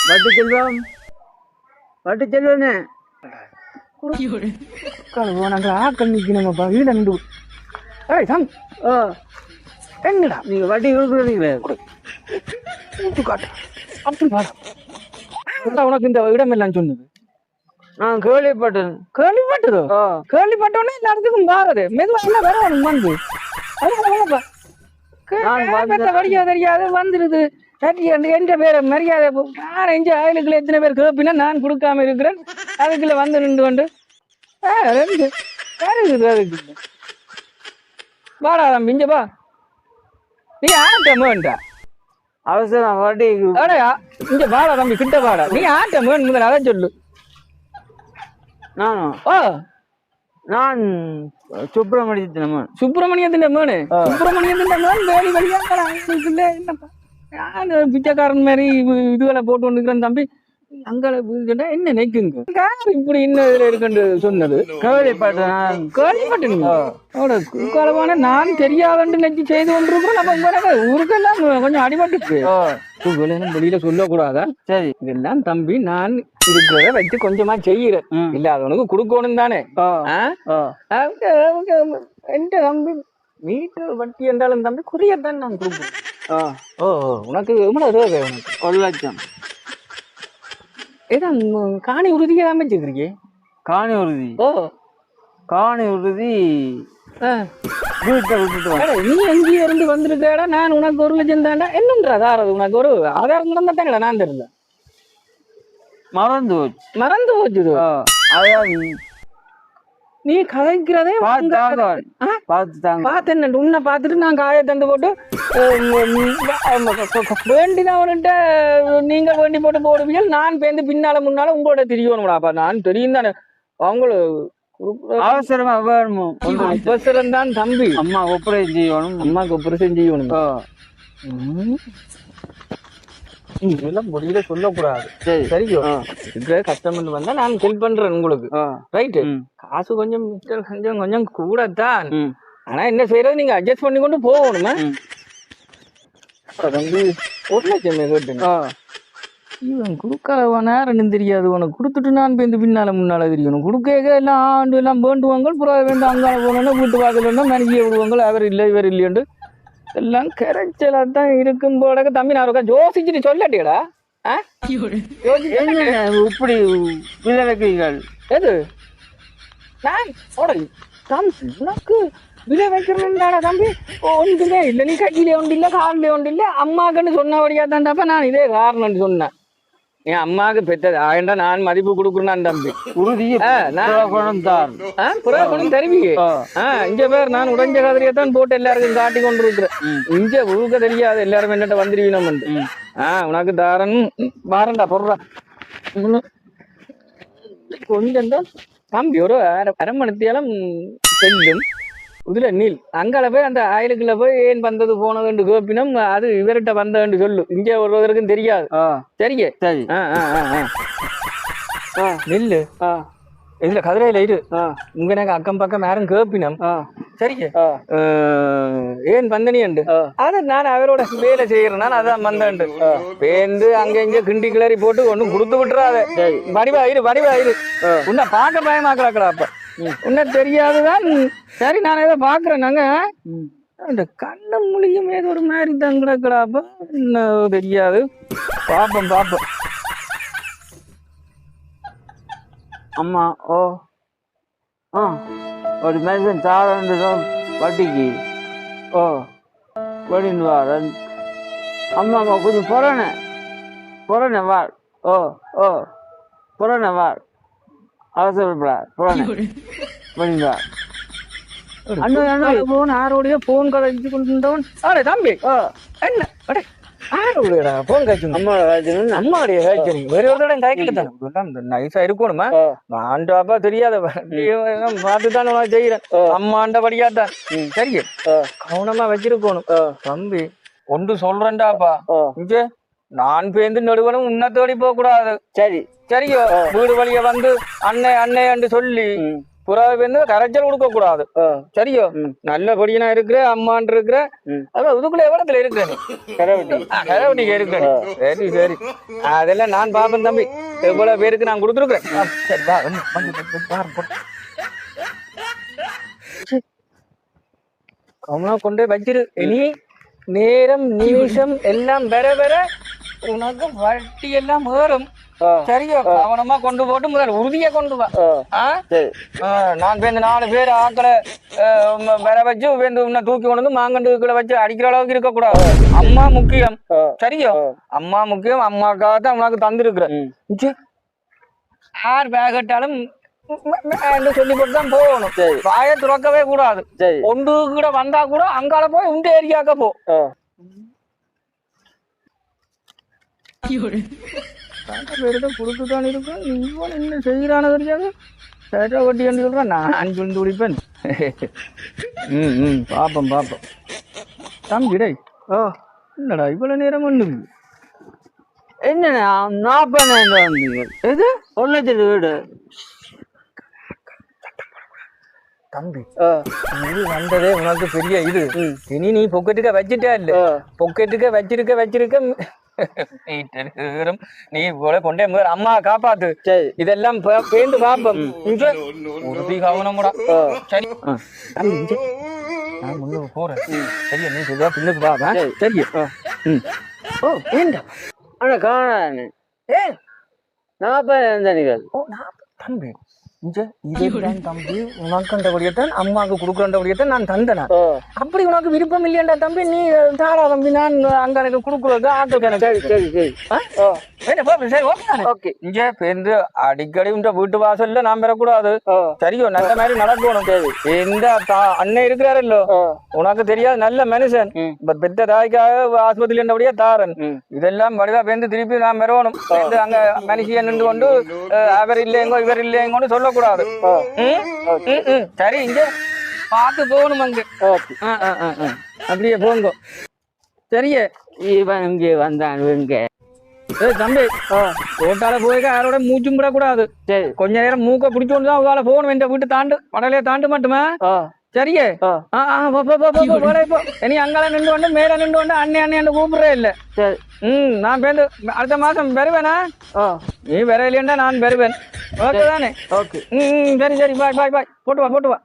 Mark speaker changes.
Speaker 1: வட்டு செல்வம் வட்டு செல்வனே
Speaker 2: நாங்கள் ஆக்கள் நிற்கணுமாப்பா வீடு அண்டு ஏய் சாமி
Speaker 1: ஓ
Speaker 2: என்னடா
Speaker 1: நீங்க வட்டி கொடுக்குறீங்களே
Speaker 2: கூட்டு காட்டு அப்படி வாடா உனக்கு இந்த இடம் எல்லாம் சொன்னது
Speaker 1: நான் கேள்விப்பட்டேன்.
Speaker 2: கேள்விப்பட்டதோ
Speaker 1: ஓ
Speaker 2: கேள்விப்பட்டோன்னே எல்லா இடத்துக்கும் மாறுது மெதுவா என்ன வரணும் வந்து வடியா தெரியாது வந்துருது எந்த பேரை மரியாதை நான் எந்த ஆயிலுக்குள்ள எத்தனை பேர் கேப்பினா நான் கொடுக்காம இருக்கிறேன் அதுக்குள்ள வந்து நின்று கொண்டு ரெண்டு இருக்குது அதுக்கு வாடா தம்பி இங்க வா நீ ஆட்டம் வேண்டா
Speaker 1: அவசரம் வட்டி
Speaker 2: அடையா இங்க வாடா தம்பி கிட்ட வாடா நீ ஆட்டம் வேணும் முதல்ல அதை சொல்லு
Speaker 1: நானும்
Speaker 2: ஓ
Speaker 1: நான் சுப்பிரமணியத்தின்
Speaker 2: சுப்பிரமணியத்தின் மேனு சுப்பிரமணியத்தின் மேன் வேலி வழியா என்னப்பா நான் பிச்சைக்காரன் மாதிரி இதுகளை போட்டு வந்துக்கிறேன் தம்பி அங்கே என்ன நினைக்குங்க இப்படி இன்னும் இதுல இருக்குன்னு சொன்னது
Speaker 1: கேள்விப்பட்டேன்.
Speaker 2: கேள்விப்பட்டேன் நான் தெரியாதுன்னு நினைச்சு செய்து கொண்டிருக்கிறோம் நம்ம ஊருக்கெல்லாம் கொஞ்சம் அடிபட்டுச்சு வெளியில சொல்லக்கூடாதா
Speaker 1: சரி
Speaker 2: இதெல்லாம் தம்பி நான் இருக்கிறத வச்சு கொஞ்சமா செய்யறேன் இல்லாதவனுக்கு கொடுக்கணும் தானே எந்த தம்பி வீட்டு வட்டி என்றாலும் தம்பி குறையத்தான் நான் கொடுப்பேன் ஓ உனக்கு எவ்வளவு தேவை உனக்கு
Speaker 1: 1,00,000
Speaker 2: ஏதா காணி உறுதியா அமைச்சிருக்கீங்க
Speaker 1: காணி உறுதி.
Speaker 2: ஓ
Speaker 1: காணி உறுதி வீட்டை விட்டுட்டு வா.
Speaker 2: நீ எங்கேயும் இருந்து வந்திருக்கடா நான் உனக்கு 1,00,000 தாண்டா என்னன்ற ஆதாரம் உனக்கு ஒரு ஆதாரம் நடந்தா தானடா நான் தெரியல
Speaker 1: மறந்து போச்சு.
Speaker 2: மறந்து போச்சுது
Speaker 1: அதான்
Speaker 2: நீ கதைக்கிறதே பார்த்து என்ன உன்னை பார்த்துட்டு நான் காய தந்து போட்டு வேண்டினவன்கிட்ட நீங்க வேண்டி போட்டு போடுவீங்க நான் பேருந்து பின்னால முன்னால உங்களோட தெரியணும்டாப்பா நான் தெரியும் தானே அவங்களும்
Speaker 1: அவசரமா வேணும்.
Speaker 2: அவசரம் தான் தம்பி
Speaker 1: அம்மா ஒப்பரை செய்யணும்.
Speaker 2: அம்மாவுக்கு ஒப்பரேஷன் செய்யணும் இதெல்லாம் முடியல சொல்லக்கூடாது
Speaker 1: சரி
Speaker 2: சரியோ இருக்கிற கஸ்டமர் வந்தா நான் ஹெல்ப் பண்றேன் உங்களுக்கு ரைட்டு காசு கொஞ்சம் கொஞ்சம் கொஞ்சம் கூடத்தான் ஆனா என்ன செய்யறது நீங்க அட்ஜஸ்ட் பண்ணி கொண்டு போகணுமா வந்து 1,00,000 கேட்டுங்க இவன் கொடுக்காத நேரம் தெரியாது உனக்கு கொடுத்துட்டு நான் பேருந்து பின்னால முன்னால தெரியணும் கொடுக்க எல்லாம் ஆண்டு எல்லாம் வேண்டுவாங்க புறா வேண்டாம் அங்கால போனோன்னா வீட்டு வாசல் மனைவியை விடுவாங்க அவர் இல்லை இவர் இல்லையண்டு எல்லாம் கரைச்சலா தான் இருக்கும் போல தம்பி நான் யோசிச்சுட்டு சொல்லட்டியடா
Speaker 1: இப்படி விலை வைக்கிறீர்கள்
Speaker 2: எது நான் தம்பி உனக்கு விலை வைக்கிறேன்டாடா தம்பி ஒன்றுமே இல்லை நீ கையிலே ஒன்று இல்லை காலிலே ஒன்று இல்லை அம்மாக்குன்னு சொன்னபடியா தான்டாப்பா நான் இதே காரணம்னு சொன்னேன் என் அம்மாவுக்கு பெற்றது ஆயிண்டா நான் மதிப்பு கொடுக்குறேன் தம்பி
Speaker 1: உறுதியை
Speaker 2: புறாப்பணம் தருவீங்க இங்க பேர் நான் உடைஞ்ச கதிரியத்தான் போட்டு எல்லாருக்கும் காட்டி கொண்டு இருக்கிறேன் இங்க உருக்க தெரியாது எல்லாரும் என்னட்ட வந்துருவீனம் உனக்கு தாரன் வாரண்டா போடுறா கொஞ்சம் தான் தம்பி ஒரு அரை மணித்தியாலும் செல்லும் இதுல நீல் அங்கால போய் அந்த ஆயிலுக்குள்ள போய் ஏன் வந்தது போனதுன்னு கோப்பினம் அது இவர்கிட்ட வந்ததுன்னு சொல்லு இங்கே ஒருவருக்கும் தெரியாது சரிங்க
Speaker 1: சரி
Speaker 2: நெல்லு இதுல கதிரையில இரு உங்க எனக்கு அக்கம் பக்கம் யாரும் கேப்பினம் சரிங்க ஏன் வந்தனியண்டு அதை நான் அவரோட வேலை செய்யறேன் அதான் வந்தேன் பேந்து அங்க இங்க கிண்டி கிளறி போட்டு ஒன்னும் கொடுத்து விட்டுறாத வடிவாயிரு உன்னை பார்க்க பயமாக்கலாக்கடா அப்ப உன்ன தெரியாதுதான் சரி நான் ஏதோ பாக்குறேன் நாங்க அந்த கண்ண மொழியும் ஏதோ ஒரு மாதிரி தான் கிடக்கடாப்ப இன்னும் தெரியாது பாப்போம்
Speaker 1: அம்மா ஓ ஒரு மனுஷன் சாரன்றதும் வட்டிக்கு ஓ வடின்னு வாரன் அம்மா கொஞ்சம் புறணை வாழ் ஓ புறணை வாழ் அவசரப்படா புறணை
Speaker 2: போன் ஆரோடைய போன் கதைச்சு கொண்டவன் தம்பி என்ன ஆரோடையடா போன் காய்ச்சு அம்மாவுடைய காய்ச்சி வேற ஒரு தடவை காய்க்கல நைஸா இருக்கணுமா ஆண்டாப்பா தெரியாத பார்த்துதான் செய்யறேன் அம்மாண்ட படியாதான் சரி கவனமா வச்சிருக்கணும் தம்பி ஒன்று சொல்றேன்டாப்பா இங்க நான் பேருந்து நடுவனும் உன்னத்தோடி போக கூடாது
Speaker 1: சரி
Speaker 2: சரியோ வீடு வழிய வந்து அன்னை என்று சொல்லி புறாவை வந்து கரைச்சல் கொடுக்க கூடாது சரியோ நல்லபடியா இருக்கிற அம்மான் இருக்கிற அதான் இதுக்குள்ள எவ்வளத்துல இருக்கிற கரவட்டிக்கு இருக்கிற சரி சரி அதெல்லாம் நான் பாப்பேன் தம்பி எவ்வளவு பேருக்கு நான் கொடுத்துருக்குறேன் சரி வா கவனா கொண்டே வச்சிரு இனி நேரம் நிமிஷம் எல்லாம் வர வர உனக்கு வட்டி எல்லாம் ஏறும் சரியோ கவனமா கொண்டு போட்டு முதல்ல உறுதியா கொண்டு வா நான் பேருந்து 4 பேர் ஆக்களை வர வச்சு பேருந்து உன்னை தூக்கி கொண்டு வந்து மாங்கண்டுகளை வச்சு அடிக்கிற அளவுக்கு இருக்க கூடாது அம்மா முக்கியம் சரியோ அம்மா முக்கியம் அம்மாக்காக தான் உனக்கு தந்திருக்கிறேன் யார் பேகட்டாலும் சொல்லி போட்டு தான் போகணும் வாயை துறக்கவே கூடாது ஒன்று கூட வந்தா கூட அங்கால போய் உண்டு ஏரியாக்க போ கொடுத்துதான் இருக்கும் இவன் என்ன செய்யறான தெரியாது சேட்டை வட்டி என்று சொல்றான் நான் சொல்லி குடிப்பேன் பாப்போம் பாப்போம் தம்பிடை என்னடா இவ்வளவு நேரம் ஒண்ணு
Speaker 1: என்னண்ணா 40,000 எது 1 லட்சத்து வீடு
Speaker 2: தம்பி இது வந்ததே உனக்கு பெரிய இது இனி நீ பொக்கெட்டுக்க வச்சுட்டா இல்ல பொக்கெட்டுக்க வச்சிருக்க நீ போல கொண்டே முதல் அம்மா காப்பாத்து இதெல்லாம் பேந்து பாப்போம் உறுதி கவனம் கூட சரி நான் முன்னுக்கு போறேன் சரியா நீ சொல்லுவா பின்னுக்கு பாப்பா சரியா ஓ ஏண்டா
Speaker 1: ஆனா காணாது 40,000
Speaker 2: தம்பி இதுதான் தம்பி உனக்குண்டபடியத்தான் அம்மாவுக்கு கொடுக்குறபடியத்தான் நான் தந்தேன் அப்படி உனக்கு விருப்பம் இல்லையாண்டா தம்பி நீ தாரா தம்பி நான் அங்க எனக்கு கொடுக்குறது ஆட்கள் சரி சரி சரி ஓகே இங்க பேருந்து அடிக்கடி உண்ட வீட்டு வாசல்ல நான் பெறக்கூடாது சரியோ நல்ல மாதிரி நடக்கணும் எந்த அண்ணன் இருக்கிறாரல்லோ உனக்கு தெரியாது நல்ல மனுஷன் பெத்த தாய்க்காக ஆஸ்பத்திரி என்றபடியே தாரன் இதெல்லாம் வடிவா பேருந்து திருப்பி நான் பெறணும் அங்க மனுஷிய நின்று கொண்டு அவர் இல்லையங்கோ இவர் இல்லையங்கோன்னு சொல்லக்கூடாது சரி இங்க பார்த்து போகணும் அங்க அப்படியே போங்க சரியே
Speaker 1: இவன் இங்கே வந்தான் இங்க
Speaker 2: தம்பி ஓட்டால போய்க்க யாரோட மூச்சும் விடக்கூடாது கொஞ்ச நேரம் மூக்க பிடிச்சோன்னு தான் உங்களால போகணும் என்ற வீட்டு தாண்டு படலையே தாண்டு மட்டுமே சரியே இனி அங்கால நின்று கொண்டு மேல நின்று கொண்டு அண்ணன் கூப்பிடுறே இல்ல நான் பேருந்து அடுத்த மாசம் பெறுவேனா நீ வர இல்லையா நான் பெறுவேன் ஓகே தானே ஓகே சரி சரி பாய் பாய் பாய் போட்டு வா